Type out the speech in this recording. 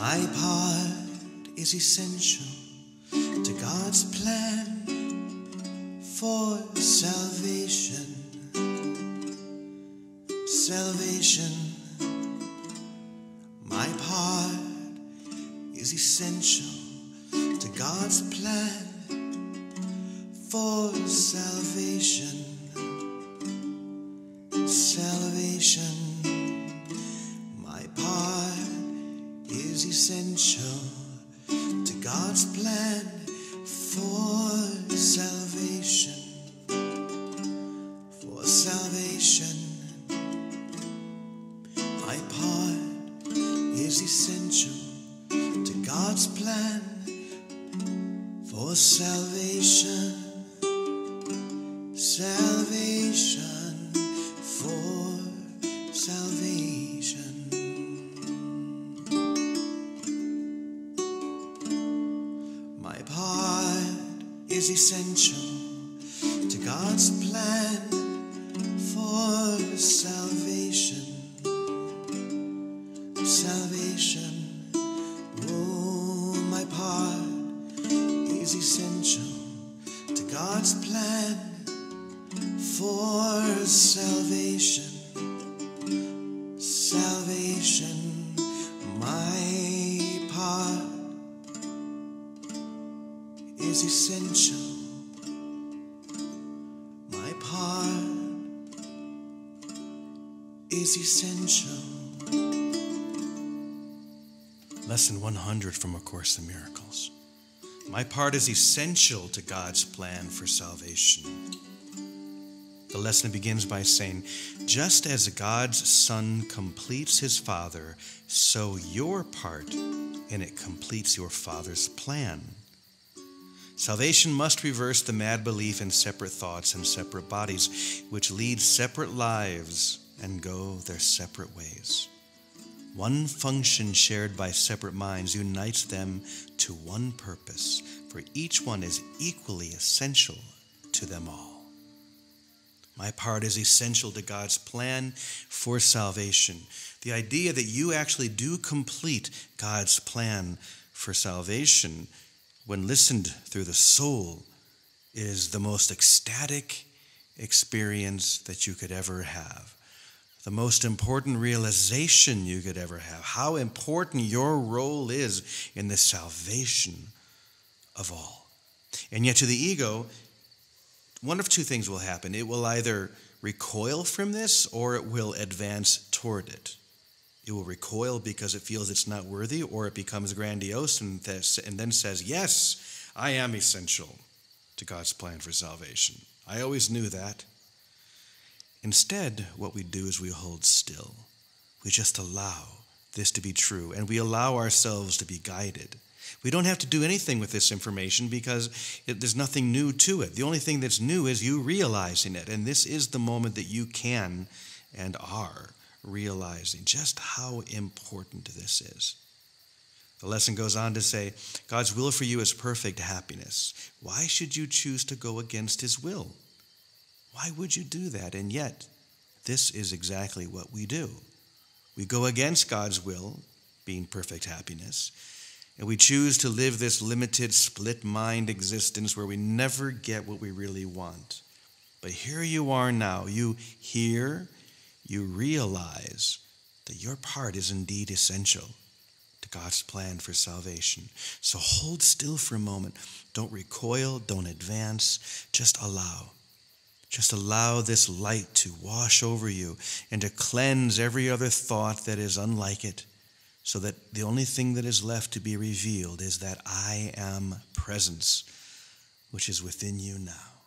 My part is essential to God's plan for salvation. Salvation. My part is essential to God's plan for salvation. Salvation. My part is essential to God's plan for salvation. For salvation. My part is essential to God's plan for salvation. Salvation. For salvation. My part is essential to God's plan for salvation. Salvation. Oh, my part is essential to God's plan for salvation. Salvation. My part is essential. My part is essential. Lesson 100 from A Course in Miracles. My part is essential to God's plan for salvation. The lesson begins by saying, just as God's Son completes his Father, so your part in it completes your Father's plan. Salvation must reverse the mad belief in separate thoughts and separate bodies, which lead separate lives and go their separate ways. One function shared by separate minds unites them to one purpose, for each one is equally essential to them all. My part is essential to God's plan for salvation. The idea that you actually do complete God's plan for salvation, when listened through the soul, is the most ecstatic experience that you could ever have. The most important realization you could ever have. How important your role is in the salvation of all. And yet to the ego, one of two things will happen. It will either recoil from this or it will advance toward it. It will recoil because it feels it's not worthy, or it becomes grandiose and then says, yes, I am essential to God's plan for salvation. I always knew that. Instead, what we do is we hold still. We just allow this to be true, and we allow ourselves to be guided. We don't have to do anything with this information because there's nothing new to it. The only thing that's new is you realizing it, and this is the moment that you can and are realizing just how important this is. The lesson goes on to say, God's will for you is perfect happiness. Why should you choose to go against his will? Why would you do that? And yet, this is exactly what we do. We go against God's will, being perfect happiness, and we choose to live this limited, split-mind existence where we never get what we really want. But here you are now. You hear, you realize that your part is indeed essential to God's plan for salvation. So hold still for a moment. Don't recoil, don't advance, just allow. Just allow this light to wash over you and to cleanse every other thought that is unlike it, so that the only thing that is left to be revealed is that I am presence, which is within you now.